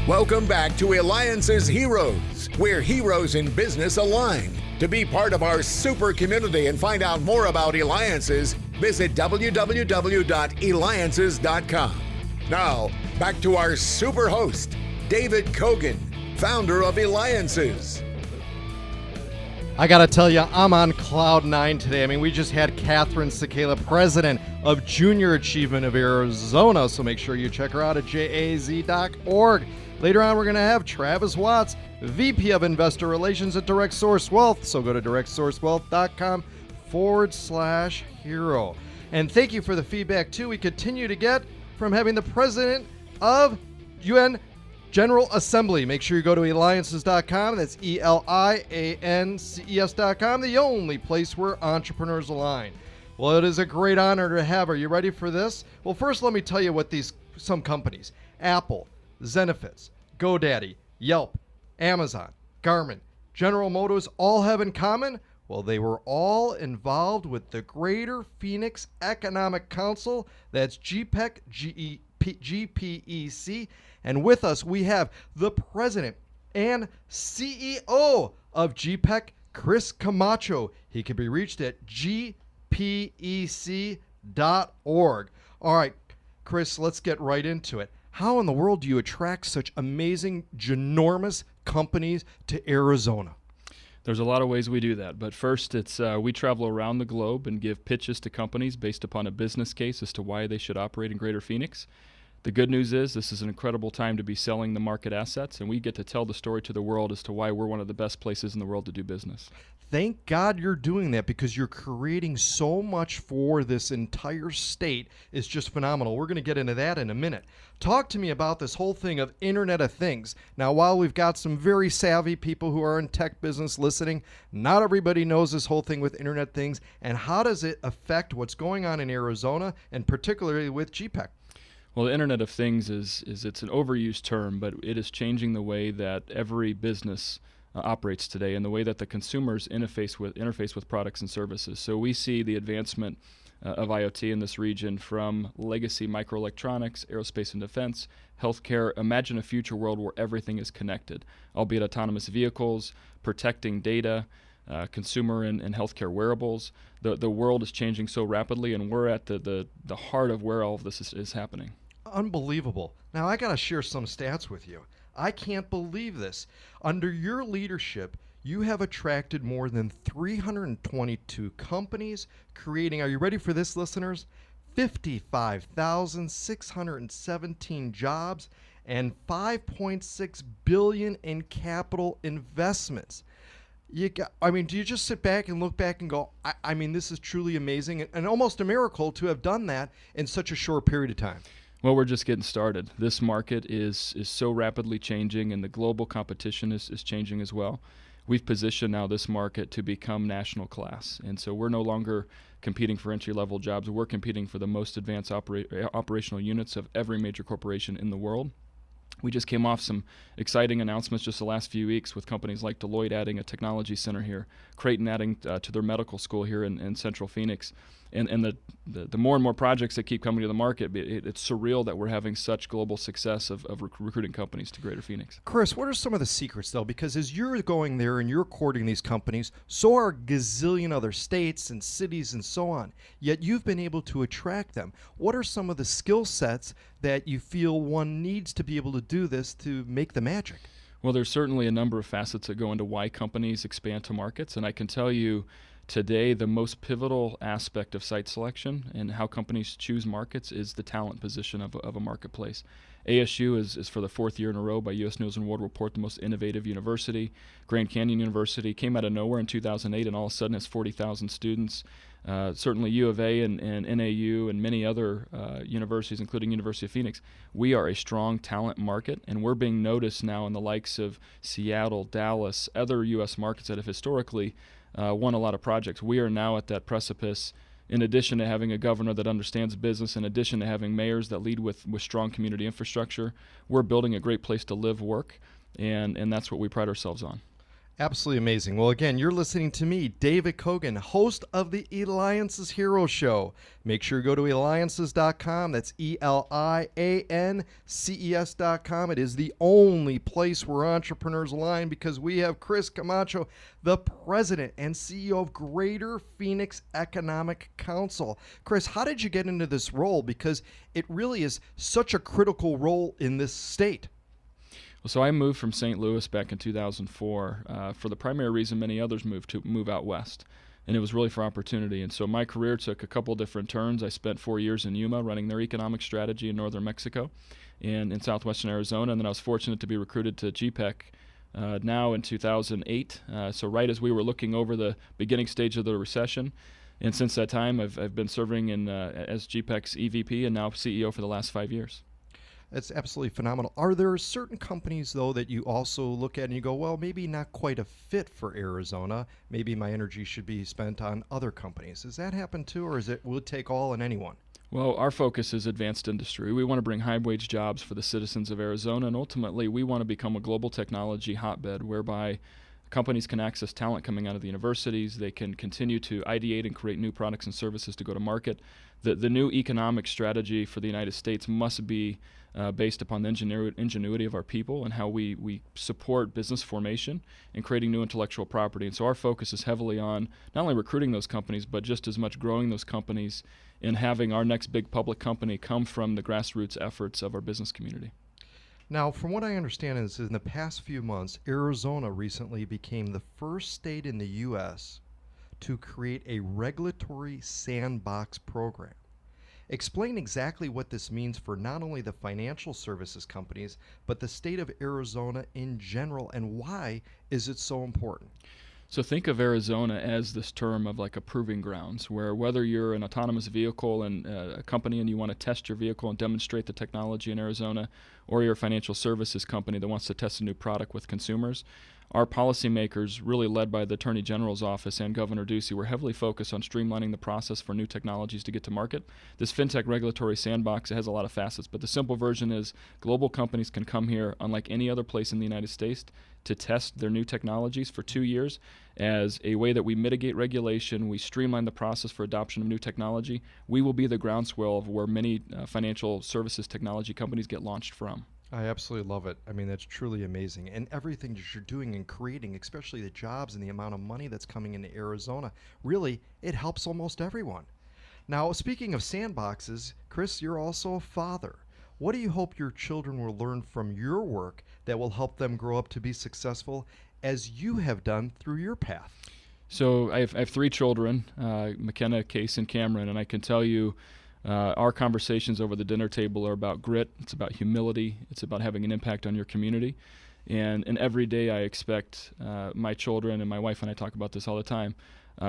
Welcome back to Eliances Heroes, where heroes in business align. To be part of our super community and find out more about Eliances, visit www.Eliances.com. Now, back to our super host, David Kogan, founder of Eliances. I got to tell you, I'm on cloud nine today. I mean, we just had Catherine Sekela, president of Junior Achievement of Arizona, so make sure you check her out at jaz.org. Later on, we're going to have Travis Watts, VP of Investor Relations at Direct Source Wealth. So go to directsourcewealth.com/hero. And thank you for the feedback, too, we continue to get from having the president of UN General Assembly. Make sure you go to Eliances.com. That's Eliances.com, the only place where entrepreneurs align. Well, it is a great honor to have her. Are you ready for this? Well, first, let me tell you what some companies, Apple, Zenefits, GoDaddy, Yelp, Amazon, Garmin, General Motors all have in common? Well, they were all involved with the Greater Phoenix Economic Council. That's GPEC, GPEC. And with us, we have the president and CEO of GPEC, Chris Camacho. He can be reached at gpec.org. All right, Chris, let's get right into it. How in the world do you attract such amazing, ginormous companies to Arizona? There's a lot of ways we do that, but first it's we travel around the globe and give pitches to companies based upon a business case as to why they should operate in Greater Phoenix. The good news is this is an incredible time to be selling the market assets, and we get to tell the story to the world as to why we're one of the best places in the world to do business. Thank God you're doing that, because you're creating so much for this entire state. It's just phenomenal. We're going to get into that in a minute. Talk to me about this whole thing of Internet of Things. Now, while we've got some very savvy people who are in tech business listening, not everybody knows this whole thing with Internet things, and how does it affect what's going on in Arizona, and particularly with GPEC? Well, the Internet of Things is it's an overused term, but it is changing the way that every business operates today and the way that the consumers interface with products and services. So we see the advancement of IoT in this region, from legacy microelectronics, aerospace and defense, healthcare. Imagine a future world where everything is connected, albeit autonomous vehicles, protecting data, consumer and healthcare wearables. The world is changing so rapidly, and we're at the heart of where all of this is happening. Unbelievable. Now, I got to share some stats with you. I can't believe this. Under your leadership, you have attracted more than 322 companies, creating, are you ready for this, listeners? 55,617 jobs and $5.6 billion in capital investments. Do you just sit back and look back and go, I mean, this is truly amazing and almost a miracle to have done that in such a short period of time? Well, we're just getting started. This market is so rapidly changing, and the global competition is changing as well. We've positioned now this market to become national class, and so we're no longer competing for entry-level jobs. We're competing for the most advanced operational units of every major corporation in the world. We just came off some exciting announcements just the last few weeks with companies like Deloitte adding a technology center here, Creighton adding to their medical school here in Central Phoenix. And the more and more projects that keep coming to the market, it's surreal that we're having such global success of recruiting companies to Greater Phoenix. Chris, what are some of the secrets, though? Because as you're going there and you're courting these companies, so are a gazillion other states and cities and so on. Yet you've been able to attract them. What are some of the skill sets that you feel one needs to be able to do this to make the magic? Well, there's certainly a number of facets that go into why companies expand to markets, and I can tell you today the most pivotal aspect of site selection and how companies choose markets is the talent position of a marketplace. ASU is for the fourth year in a row by U.S. News & World Report the most innovative university. Grand Canyon University came out of nowhere in 2008 and all of a sudden has 40,000 students. Certainly U of A and NAU and many other universities, including University of Phoenix, we are a strong talent market, and we're being noticed now in the likes of Seattle, Dallas, other U.S. markets that have historically won a lot of projects. We are now at that precipice, in addition to having a governor that understands business, in addition to having mayors that lead with strong community infrastructure. We're building a great place to live, work, and that's what we pride ourselves on. Absolutely amazing. Well, again, you're listening to me, David Kogan, host of the Eliances Hero Show. Make sure you go to Eliances.com. That's Eliances.com. It is the only place where entrepreneurs align because we have Chris Camacho, the president and CEO of Greater Phoenix Economic Council. Chris, how did you get into this role? Because it really is such a critical role in this state. So I moved from St. Louis back in 2004 for the primary reason many others move out west, and it was really for opportunity. And so my career took a couple different turns. I spent 4 years in Yuma running their economic strategy in northern Mexico and in southwestern Arizona, and then I was fortunate to be recruited to GPEC now in 2008, so right as we were looking over the beginning stage of the recession. And since that time, I've been serving as GPEC's EVP and now CEO for the last 5 years. That's absolutely phenomenal. Are there certain companies, though, that you also look at and you go, well, maybe not quite a fit for Arizona. Maybe my energy should be spent on other companies. Does that happen too, or will it take all and anyone? Well, our focus is advanced industry. We want to bring high-wage jobs for the citizens of Arizona, and ultimately we want to become a global technology hotbed whereby companies can access talent coming out of the universities. They can continue to ideate and create new products and services to go to market. The new economic strategy for the United States must be based upon the ingenuity of our people and how we support business formation and creating new intellectual property. And so our focus is heavily on not only recruiting those companies, but just as much growing those companies and having our next big public company come from the grassroots efforts of our business community. Now, from what I understand is in the past few months, Arizona recently became the first state in the U.S. to create a regulatory sandbox program. Explain exactly what this means for not only the financial services companies, but the state of Arizona in general, and why is it so important? So think of Arizona as this term of like a proving grounds, where whether you're an autonomous vehicle and a company and you want to test your vehicle and demonstrate the technology in Arizona, or you're a financial services company that wants to test a new product with consumers, our policymakers, really led by the Attorney General's office and Governor Ducey, were heavily focused on streamlining the process for new technologies to get to market. This fintech regulatory sandbox, it has a lot of facets, but the simple version is global companies can come here, unlike any other place in the United States, to test their new technologies for 2 years as a way that we mitigate regulation, we streamline the process for adoption of new technology. We will be the groundswell of where many financial services technology companies get launched from. I absolutely love it. I mean, that's truly amazing. And everything that you're doing and creating, especially the jobs and the amount of money that's coming into Arizona, really, it helps almost everyone. Now, speaking of sandboxes, Chris, you're also a father. What do you hope your children will learn from your work that will help them grow up to be successful as you have done through your path? So I have 3 children, McKenna, Case, and Cameron, and I can tell you our conversations over the dinner table are about grit, it's about humility, it's about having an impact on your community. And every day I expect my children, and my wife and I talk about this all the time,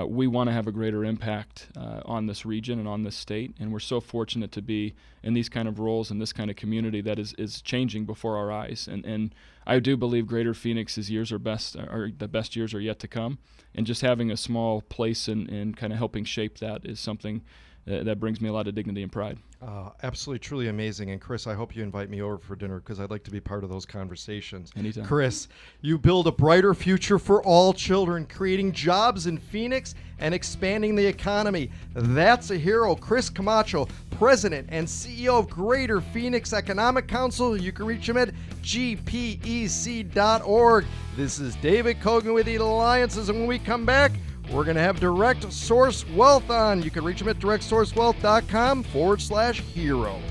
we want to have a greater impact on this region and on this state, and we're so fortunate to be in these kind of roles in this kind of community that is changing before our eyes. And I do believe Greater Phoenix's years are the best years are yet to come, and just having a small place in kind of helping shape that is something that brings me a lot of dignity and pride. Absolutely, truly amazing. And Chris, I hope you invite me over for dinner because I'd like to be part of those conversations. Anytime. Chris, you build a brighter future for all children, creating jobs in Phoenix and expanding the economy. That's a hero. Chris Camacho, President and CEO of Greater Phoenix Economic Council. You can reach him at gpec.org. This is David Kogan with Eliances, and when we come back, we're going to have Direct Source Wealth on. You can reach them at directsourcewealth.com/hero.